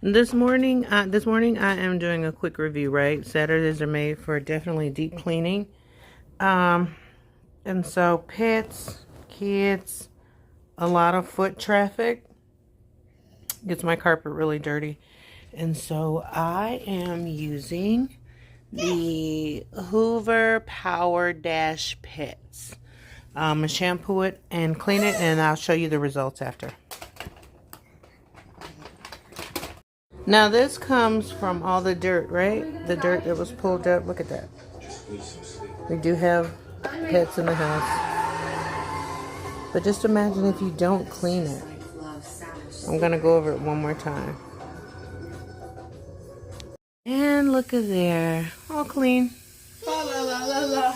This morning I am doing a quick review, right? Saturdays are made for definitely deep cleaning. And so pets, kids, a lot of foot traffic gets my carpet really dirty. And so I am using the Hoover Power Dash Pets. I shampoo it and clean it, and I'll show you the results after. Now this comes from all the dirt, right? The dirt that was pulled up. Look at that. We do have pets in the house. But just imagine if you don't clean it. I'm going to go over it one more time. And look at there. All clean. La la la la la.